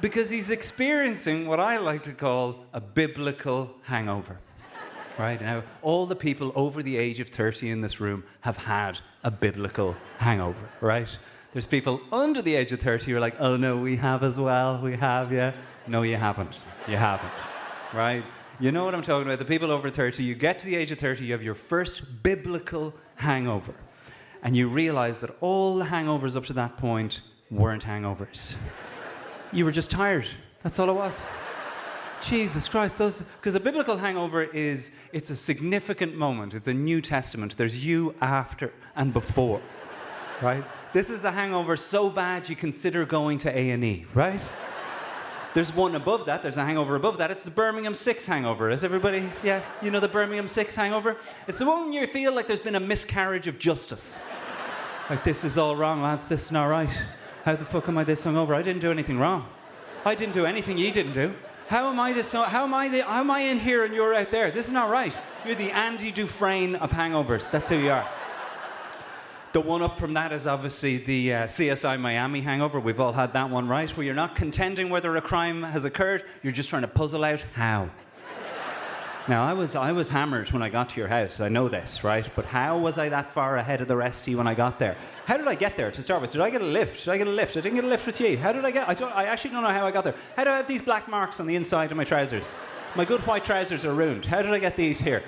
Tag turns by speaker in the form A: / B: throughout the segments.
A: Because he's experiencing what I like to call a biblical hangover. Right now, all the people over the age of 30 in this room have had a biblical hangover, right? There's people under the age of 30 who are like, oh no, we have as well, we have, yeah. No, you haven't. You haven't, right? You know what I'm talking about. The people over 30, you get to the age of 30, you have your first biblical hangover. And you realize that all the hangovers up to that point weren't hangovers. You were just tired. That's all it was. Jesus Christ, because a biblical hangover it's a significant moment. It's a New Testament. There's you after and before, right? This is a hangover so bad you consider going to A&E, right? There's one above that. There's a hangover above that. It's the Birmingham 6 hangover. Is everybody, yeah, you know the Birmingham 6 hangover? It's the one you feel like there's been a miscarriage of justice. Like, this is all wrong, lads. This is not right. How the fuck am I this hungover? I didn't do anything wrong. I didn't do anything you didn't do. How am I in here and you're out there? This is not right. You're the Andy Dufresne of hangovers. That's who you are. The one up from that is obviously the CSI Miami Hangover. We've all had that one, right? Where you're not contending whether a crime has occurred, you're just trying to puzzle out how. Now, I was hammered when I got to your house. I know this, right? But how was I that far ahead of the rest of you when I got there? How did I get there to start with? Did I get a lift? I didn't get a lift with you. How did I get... I actually don't know how I got there. How do I have these black marks on the inside of my trousers? My good white trousers are ruined. How did I get these here?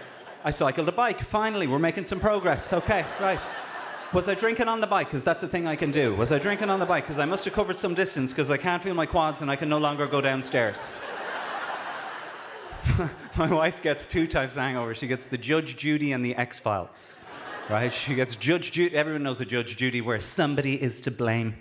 A: I cycled a bike. Finally, we're making some progress. Okay, right. Was I drinking on the bike? Because that's a thing I can do. Was I drinking on the bike? Because I must have covered some distance because I can't feel my quads and I can no longer go downstairs. My wife gets 2 types of hangover. She gets the Judge Judy and the X-Files. Right? She gets Judge Judy. Everyone knows a Judge Judy where somebody is to blame.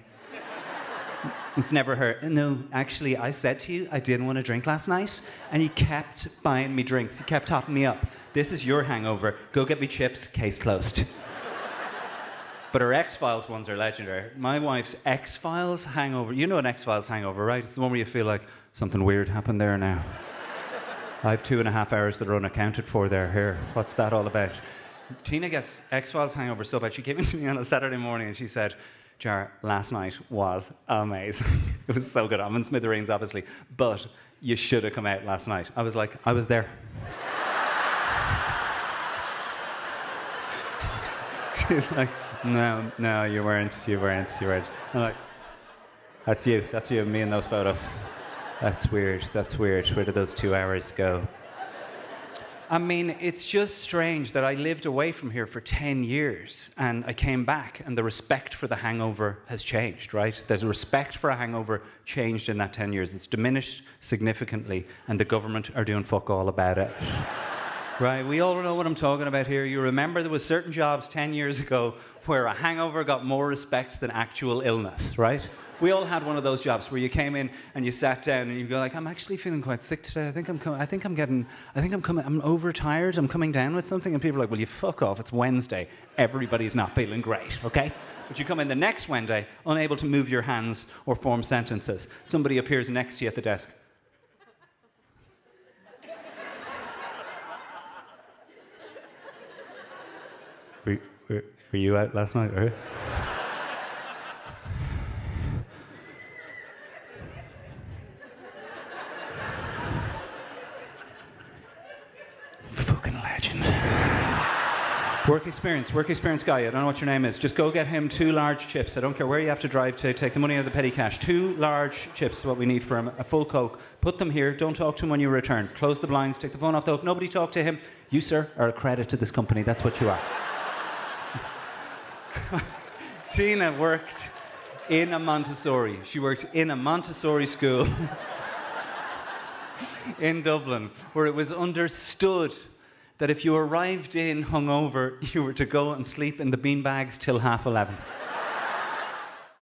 A: It's never her. No, actually, I said to you I didn't want to drink last night, and you kept buying me drinks. You kept topping me up. This is your hangover. Go get me chips. Case closed. But her X-Files ones are legendary. My wife's X-Files hangover. You know an X-Files hangover, right? It's the one where you feel like something weird happened there now. I have 2.5 hours that are unaccounted for there. Here, what's that all about? Tina gets X-Files hangover so bad. She came into me on a Saturday morning and she said, Jar, last night was amazing. It was so good. I'm in smithereens, obviously. But you should have come out last night. I was like, I was there. She's like, no, you weren't. I'm like, that's you, me in those photos. That's weird. Where did those 2 hours go? I mean, it's just strange that I lived away from here for 10 years and I came back and the respect for the hangover has changed, right? The respect for a hangover changed in that 10 years. It's diminished significantly and the government are doing fuck all about it. Right, we all know what I'm talking about here. You remember there was certain jobs 10 years ago where a hangover got more respect than actual illness, right? We all had one of those jobs where you came in and you sat down and you go like, I'm actually feeling quite sick today. I'm overtired. I'm coming down with something. And people are like, well, you fuck off. It's Wednesday. Everybody's not feeling great, okay? But you come in the next Wednesday, unable to move your hands or form sentences. Somebody appears next to you at the desk. Were you out last night, or? Fucking legend. Work experience guy, I don't know what your name is. Just go get him 2 large chips. I don't care where you have to drive to, take the money out of the petty cash. 2 large chips is what we need for him, a full Coke. Put them here, don't talk to him when you return. Close the blinds, take the phone off the hook, nobody talk to him. You, sir, are a credit to this company, that's what you are. Tina worked in a Montessori. She worked in a Montessori school in Dublin, where it was understood that if you arrived in hungover, you were to go and sleep in the beanbags till 11:30.